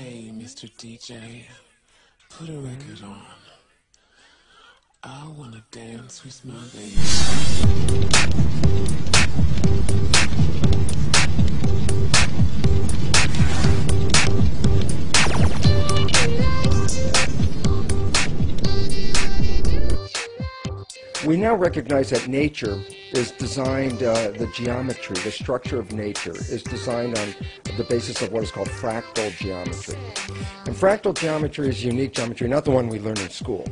Hey, Mr. DJ, put a record on. I wanna dance with my We now recognize that nature is designed, the geometry, the structure of nature is designed on the basis of what is called fractal geometry. And fractal geometry is unique geometry, not the one we learn in school.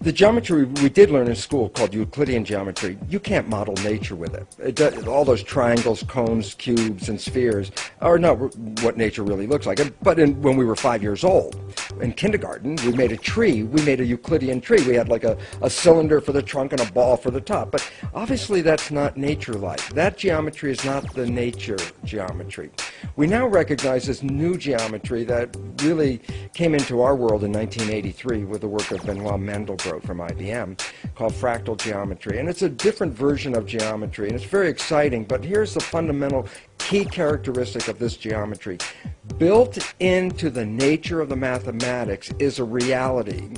The geometry we did learn in school, called Euclidean geometry, you can't model nature with it. All those triangles, cones, cubes, and spheres are not what nature really looks like. But when we were 5 years old, in kindergarten, we made a tree. We made a Euclidean tree. We had like a cylinder for the trunk and a ball for the top. But obviously that's not nature-like. That geometry is not the nature geometry. We now recognize this new geometry that really came into our world in 1983 with the work of Benoit Mandelbrot from IBM, called fractal geometry. And it's a different version of geometry, and it's very exciting, but here's the fundamental key characteristic of this geometry. Built into the nature of the mathematics is a reality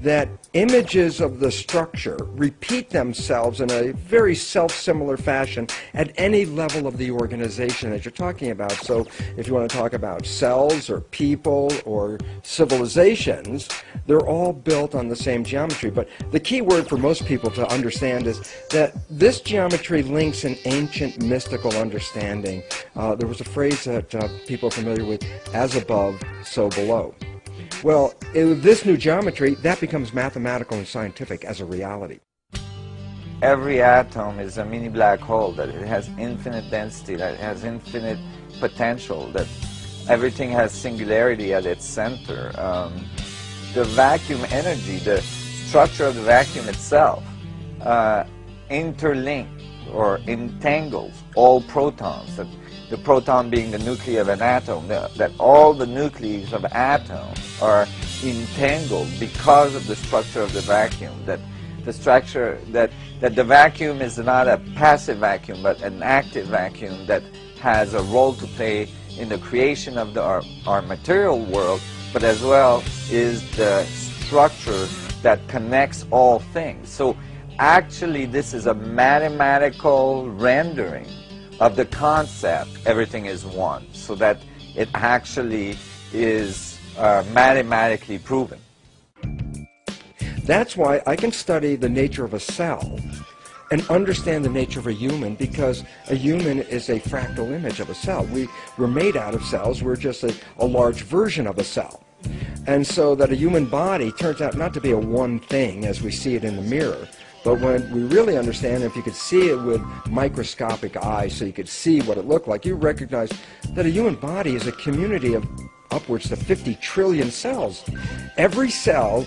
that images of the structure repeat themselves in a very self-similar fashion at any level of the organization that you're talking about. So if you want to talk about cells or people or civilizations, they're all built on the same geometry. But the key word for most people to understand is that this geometry links an ancient mystical understanding. There was a phrase that people are familiar with, as above, so below. Well, in this new geometry, that becomes mathematical and scientific as a reality. Every atom is a mini black hole, that it has infinite density, that it has infinite potential, that everything has singularity at its center. The vacuum energy, the structure of the vacuum itself, interlinks or entangles all protons. The proton being the nucleus of an atom, that all the nuclei of atoms are entangled because of the structure of the vacuum, that the structure, that the vacuum is not a passive vacuum, but an active vacuum that has a role to play in the creation of our material world, but as well is the structure that connects all things. So actually this is a mathematical rendering of the concept, everything is one, so that it actually is mathematically proven. That's why I can study the nature of a cell and understand the nature of a human, because a human is a fractal image of a cell. We're made out of cells. We're just a large version of a cell. And so that a human body turns out not to be a one thing as we see it in the mirror, but when we really understand, if you could see it with microscopic eyes so you could see what it looked like, you recognize that a human body is a community of upwards to 50 trillion cells. Every cell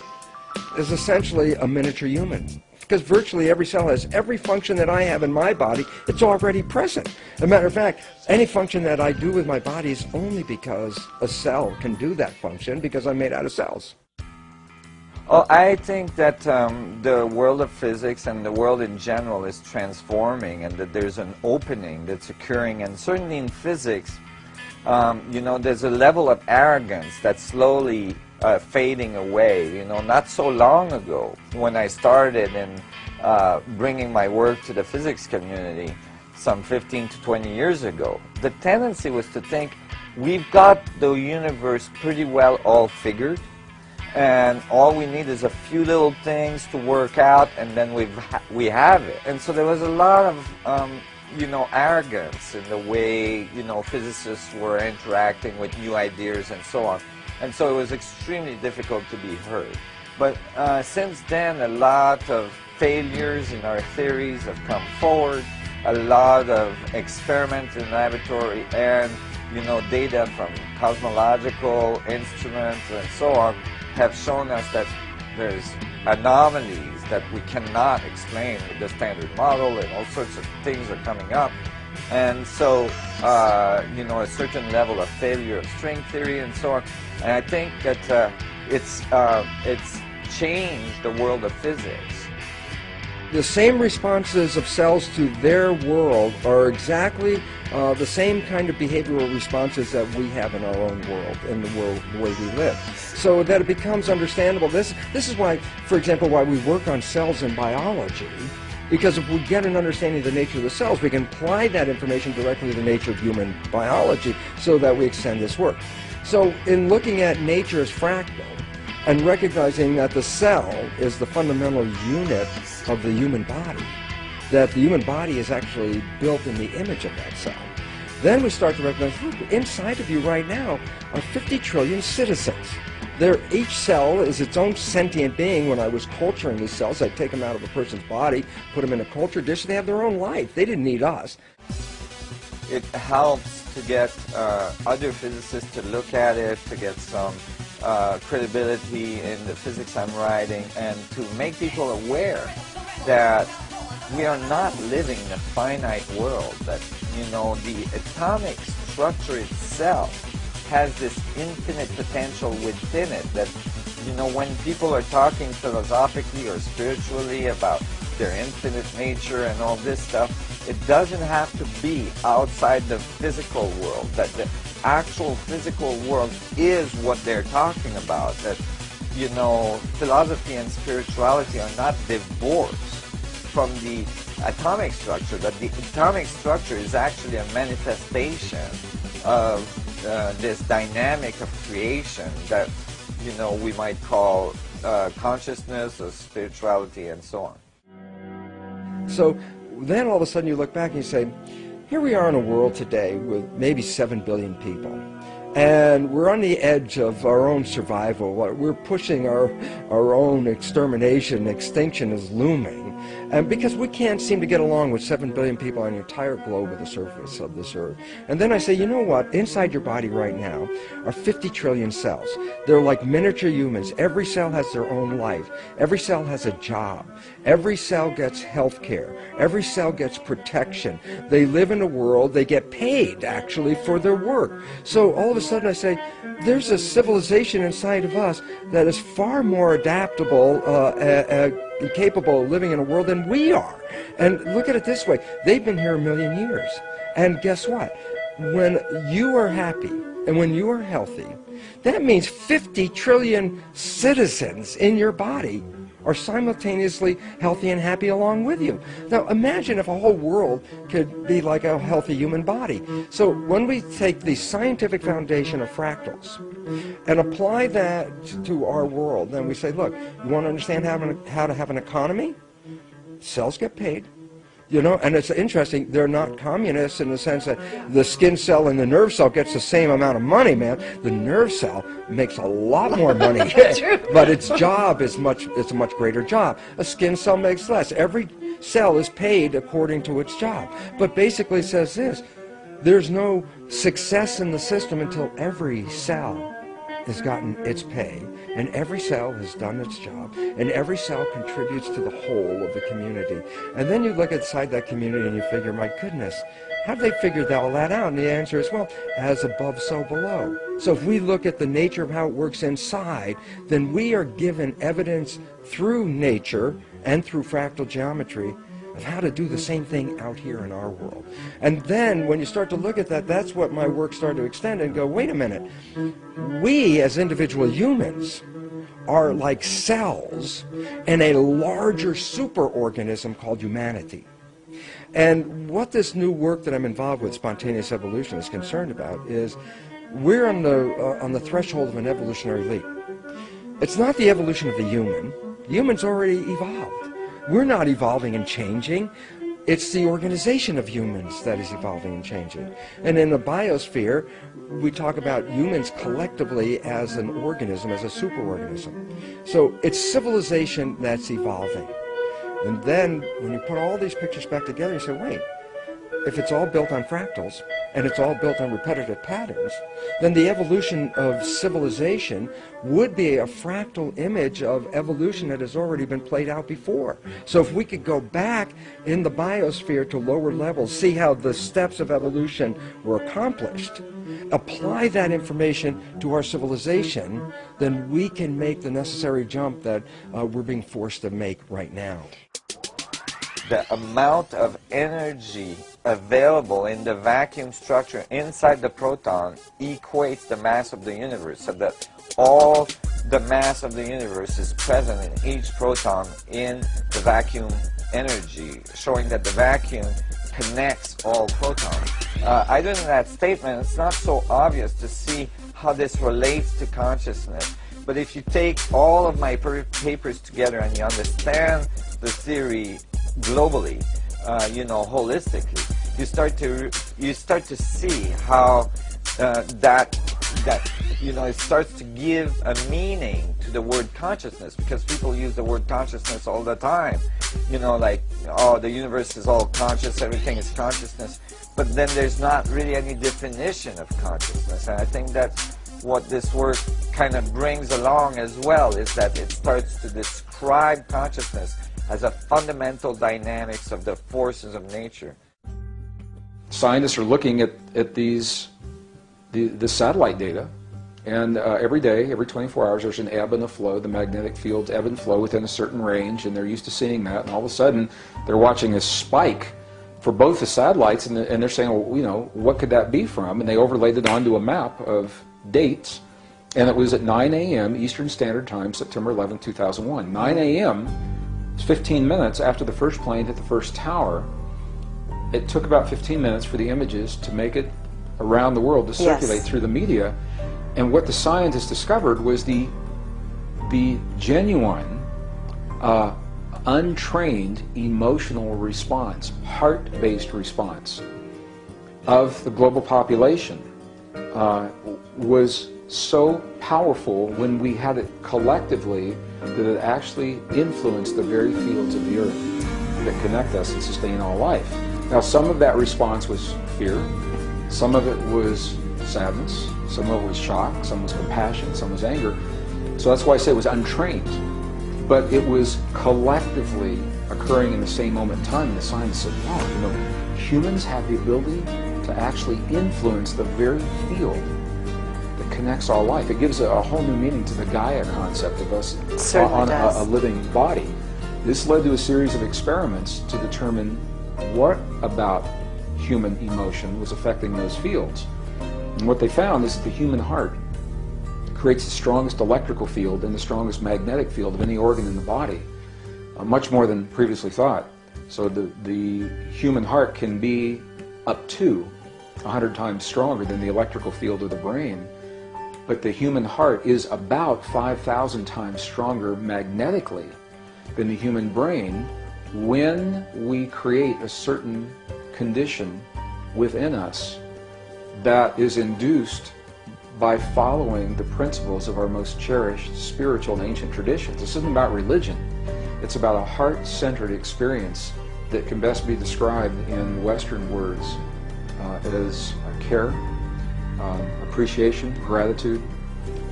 is essentially a miniature human, because virtually every cell has every function that I have in my body. It's already present. As a matter of fact, any function that I do with my body is only because a cell can do that function, because I'm made out of cells. Well, I think that the world of physics and the world in general is transforming, and that there's an opening that's occurring. And certainly in physics, you know, there's a level of arrogance that's slowly fading away. You know, not so long ago, when I started in bringing my work to the physics community, some 15 to 20 years ago, the tendency was to think we've got the universe pretty well all figured, and all we need is a few little things to work out, and then we have it. And so there was a lot of you know, arrogance in the way, you know, physicists were interacting with new ideas and so on. And so it was extremely difficult to be heard. But since then, a lot of failures in our theories have come forward, a lot of experiments in laboratory, and, you know, data from cosmological instruments and so on have shown us that there's anomalies that we cannot explain with the standard model, and all sorts of things are coming up. And so, you know, a certain level of failure of string theory and so on. And I think that it's changed the world of physics the same responses of cells to their world are exactly the same kind of behavioral responses that we have in our own world, in the world, the way we live. So that it becomes understandable. This is why, for example, why we work on cells in biology. Because if we get an understanding of the nature of the cells, we can apply that information directly to the nature of human biology so that we extend this work. So in looking at nature as fractal and recognizing that the cell is the fundamental unit of the human body, that the human body is actually built in the image of that cell, then we start to recognize, look, inside of you right now are 50 trillion citizens. Each cell is its own sentient being. When I was culturing these cells, I'd take them out of a person's body, put them in a culture dish. They have their own life. They didn't need us. It helps to get other physicists to look at it, to get some credibility in the physics I'm writing, and to make people aware that we are not living in a finite world, that, you know, the atomic structure itself has this infinite potential within it, that, you know, when people are talking philosophically or spiritually about their infinite nature and all this stuff, it doesn't have to be outside the physical world, that the actual physical world is what they're talking about, that, you know, philosophy and spirituality are not divorced from the atomic structure, that the atomic structure is actually a manifestation of this dynamic of creation that, you know, we might call consciousness or spirituality and so on. So then all of a sudden you look back and you say, here we are in a world today with maybe 7 billion people. And we're on the edge of our own survival. We're pushing our own extermination. Extinction is looming. And because we can't seem to get along with 7 billion people on the entire globe of the surface of this earth. And then I say, you know what? Inside your body right now are 50 trillion cells. They're like miniature humans. Every cell has their own life. Every cell has a job. Every cell gets health care. Every cell gets protection. They live in a world, they get paid actually for their work. So all of a sudden I say, there's a civilization inside of us that is far more adaptable and capable of living in a world than we are. And look at it this way, they've been here 1 million years. And guess what? When you are happy and when you are healthy, that means 50 trillion citizens in your body are simultaneously healthy and happy along with you. Now imagine if a whole world could be like a healthy human body. So when we take the scientific foundation of fractals and apply that to our world, then we say, look, you want to understand how to have an economy? Cells get paid. You know, and it's interesting, they're not communists in the sense that the skin cell and the nerve cell gets the same amount of money, man. The nerve cell makes a lot more money, but its job is it's a much greater job. A skin cell makes less. Every cell is paid according to its job. But basically it says this, there's no success in the system until every cell has gotten its pay, and every cell has done its job, and every cell contributes to the whole of the community. And then you look inside that community and you figure, my goodness, how did they figure all that out? And the answer is, well, as above, so below. So if we look at the nature of how it works inside, then we are given evidence through nature and through fractal geometry of how to do the same thing out here in our world. And then when you start to look at that, that's what my work started to extend and go, wait a minute, we as individual humans are like cells in a larger superorganism called humanity. And what this new work that I'm involved with, spontaneous evolution, is concerned about is we're on the threshold of an evolutionary leap. It's not the evolution of the human. The human's already evolved. We're not evolving and changing. It's the organization of humans that is evolving and changing. And in the biosphere, we talk about humans collectively as an organism, as a superorganism. So it's civilization that's evolving. And then when you put all these pictures back together, you say, wait, if it's all built on fractals, and it's all built on repetitive patterns, then the evolution of civilization would be a fractal image of evolution that has already been played out before. So if we could go back in the biosphere to lower levels, see how the steps of evolution were accomplished, apply that information to our civilization, then we can make the necessary jump that we're being forced to make right now. the amount of energy available in the vacuum structure inside the proton equates the mass of the universe, so that all the mass of the universe is present in each proton in the vacuum energy, showing that the vacuum connects all protons. Other than that statement, it's not so obvious to see how this relates to consciousness. But if you take all of my papers together and you understand the theory globally, holistically, you start to see how it starts to give a meaning to the word consciousness, because people use the word consciousness all the time. Like, oh, the universe is all conscious, everything is consciousness. But then there's not really any definition of consciousness. And I think that's what this work kind of brings along as well, is that it starts to describe consciousness as a fundamental dynamics of the forces of nature. Scientists are looking at the satellite data, and every day, every 24 hours, there's an ebb and a flow. The magnetic fields ebb and flow within a certain range, and they're used to seeing that. And all of a sudden, they're watching a spike for both the satellites, and they're saying, well, what could that be from? And they overlaid it onto a map of dates, and it was at 9 a.m. Eastern Standard Time, September 11, 2001. 9 a.m., 15 minutes after the first plane hit the first tower. It took about 15 minutes for the images to make it around the world, to circulate through the media. And what the scientists discovered was the genuine, untrained emotional response, heart-based response of the global population was so powerful when we had it collectively that it actually influenced the very fields of the earth that connect us and sustain all life. Now, some of that response was fear, some of it was sadness, some of it was shock, some was compassion, some was anger. So that's why I say it was untrained. But it was collectively occurring in the same moment in time, and the scientists said, wow, humans have the ability to actually influence the very field that connects all life. It gives a whole new meaning to the Gaia concept of us on a living body. This led to a series of experiments to determine what about human emotion was affecting those fields. And what they found is that the human heart creates the strongest electrical field and the strongest magnetic field of any organ in the body, much more than previously thought. So the human heart can be up to 100 times stronger than the electrical field of the brain, but the human heart is about 5,000 times stronger magnetically than the human brain when we create a certain condition within us that is induced by following the principles of our most cherished spiritual and ancient traditions. This isn't about religion. It's about a heart-centered experience that can best be described in Western words as care, appreciation, gratitude.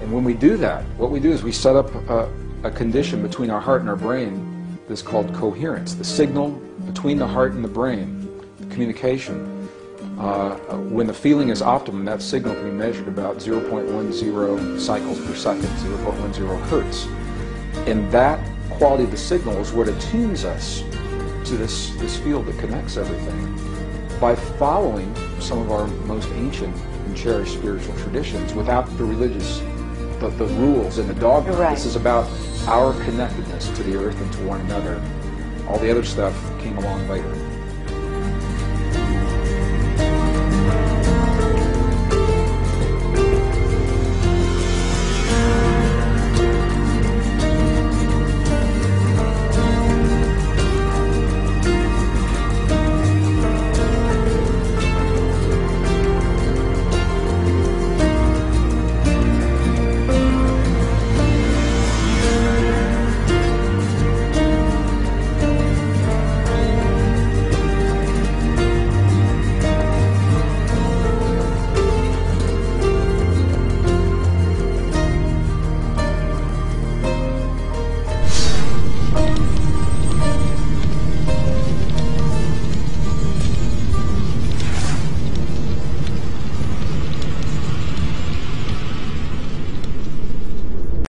And when we do that, what we do is we set up a condition between our heart and our brain that's called coherence, the signal between the heart and the brain, the communication. When the feeling is optimum, that signal can be measured about 0.10 cycles per second, 0.10 hertz. And that quality of the signal is what attunes us to this field that connects everything. By following some of our most ancient and cherished spiritual traditions without the religious, the rules and the dogma. Right. This is about our connectedness to the earth and to one another. All the other stuff came along later.